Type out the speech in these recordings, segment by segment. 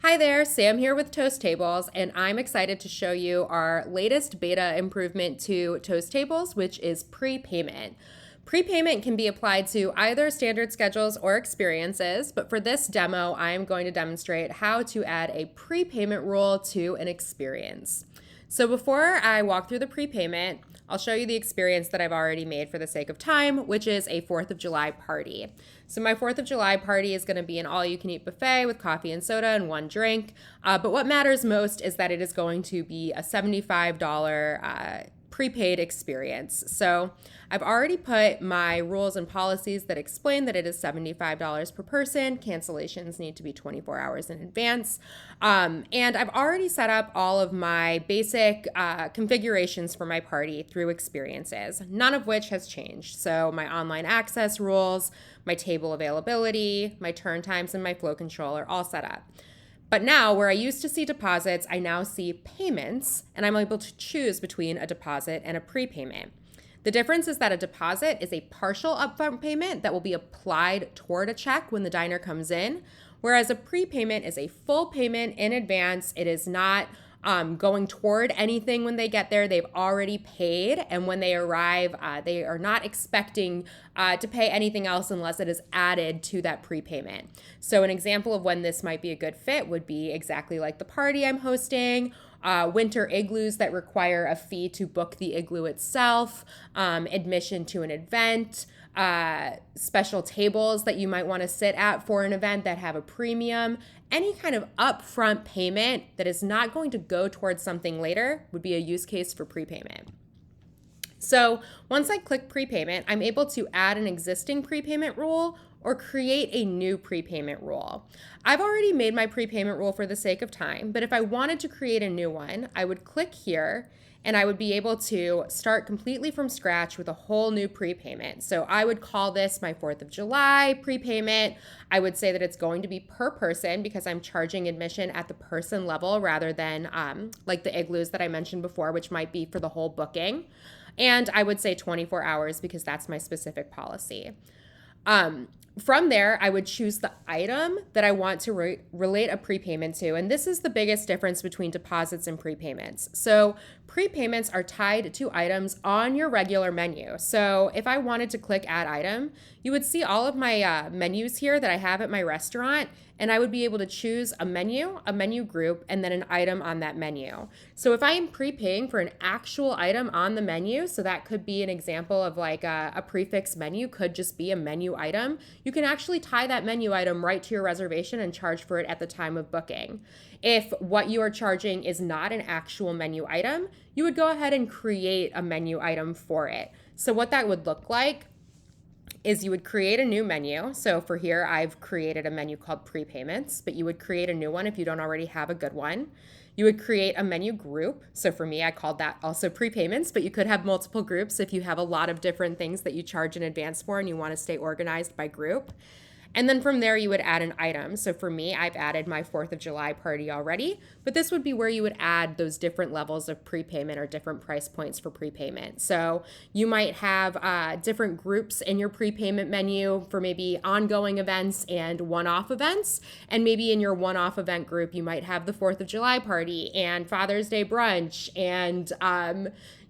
Hi there, Sam here with Toast Tables, and I'm excited to show you our latest beta improvement to Toast Tables, which is prepayment. Prepayment can be applied to either standard schedules or experiences, but for this demo, I'm going to demonstrate how to add a prepayment rule to an experience. So before I walk through the prepayment, I'll show you the experience that I've already made for the sake of time, which is a 4th of July party. So my 4th of July party is going to be an all-you-can-eat buffet with coffee and soda and one drink. But what matters most is that it is going to be a $75 prepaid experience. So I've already put my rules and policies that explain that it is $75 per person. Cancellations need to be 24 hours in advance. And I've already set up all of my basic configurations for my party through experiences, none of which has changed. So my online access rules, my table availability, my turn times, and my flow control are all set up. But now, where I used to see deposits, I now see payments, and I'm able to choose between a deposit and a prepayment. The difference is that a deposit is a partial upfront payment that will be applied toward a check when the diner comes in, whereas a prepayment is a full payment in advance. It is not going toward anything when they get there. They've already paid, and when they arrive, they are not expecting to pay anything else unless it is added to that prepayment. So an example of when this might be a good fit would be exactly like the party I'm hosting, winter igloos that require a fee to book the igloo itself, admission to an event, special tables that you might want to sit at for an event that have a premium. Any kind of upfront payment that is not going to go towards something later would be a use case for prepayment. So once I click prepayment, I'm able to add an existing prepayment rule or create a new prepayment rule. I've already made my prepayment rule for the sake of time, but if I wanted to create a new one, I would click here and I would be able to start completely from scratch with a whole new prepayment. So I would call this my 4th of July prepayment. I would say that it's going to be per person because I'm charging admission at the person level rather than like the igloos that I mentioned before, which might be for the whole booking. And I would say 24 hours because that's my specific policy. From there, I would choose the item that I want to relate a prepayment to. And this is the biggest difference between deposits and prepayments. So prepayments are tied to items on your regular menu. So if I wanted to click add item, you would see all of my menus here that I have at my restaurant. And I would be able to choose a menu group, and then an item on that menu. So if I am prepaying for an actual item on the menu, so that could be an example of like a prefix menu, could just be a menu item, you can actually tie that menu item right to your reservation and charge for it at the time of booking. If what you are charging is not an actual menu item, you would go ahead and create a menu item for it. So what that would look like is you would create a new menu. So for here, I've created a menu called prepayments, but you would create a new one if you don't already have a good one. You would create a menu group. So for me, I called that also prepayments, but you could have multiple groups if you have a lot of different things that you charge in advance for and you want to stay organized by group. And then from there, you would add an item. So for me, I've added my 4th of July party already, but this would be where you would add those different levels of prepayment or different price points for prepayment. So you might have different groups in your prepayment menu for maybe ongoing events and one-off events. And maybe in your one-off event group, you might have the 4th of July party and Father's Day brunch and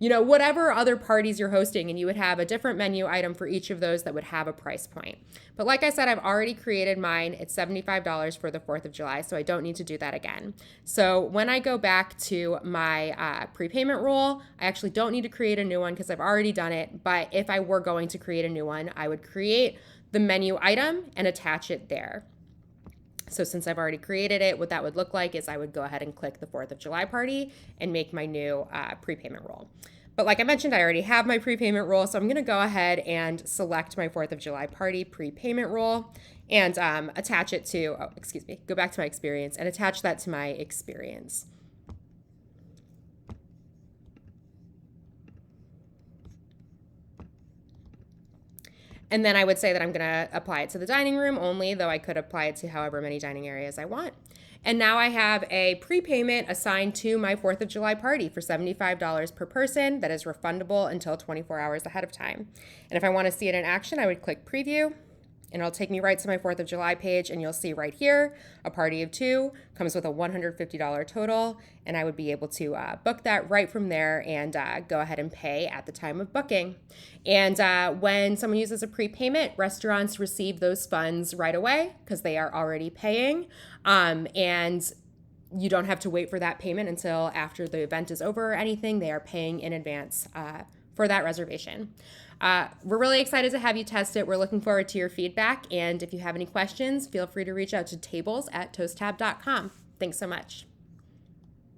whatever other parties you're hosting, and you would have a different menu item for each of those that would have a price point. But like I said, I've already created mine. It's $75 for the 4th of July, so I don't need to do that again. So when I go back to my prepayment rule, I actually don't need to create a new one because I've already done it. But if I were going to create a new one, I would create the menu item and attach it there. So since I've already created it, what that would look like is I would go ahead and click the 4th of July party and make my new prepayment rule. But like I mentioned, I already have my prepayment rule, so I'm going to go ahead and select my 4th of July party prepayment rule and attach it to, go back to my experience and attach that to my experience. And then I would say that I'm going to apply it to the dining room only, though I could apply it to however many dining areas I want. And now I have a prepayment assigned to my 4th of July party for $75 per person that is refundable until 24 hours ahead of time. And if I want to see it in action, I would click preview. and it'll take me right to my 4th of July page, and you'll see right here, a party of 2 comes with a $150 total, and I would be able to book that right from there and go ahead and pay at the time of booking. And when someone uses a prepayment, restaurants receive those funds right away because they are already paying, and you don't have to wait for that payment until after the event is over or anything. They are paying in advance for that reservation. We're really excited to have you test it. We're looking forward to your feedback. And if you have any questions, feel free to reach out to tables@toasttab.com. Thanks so much.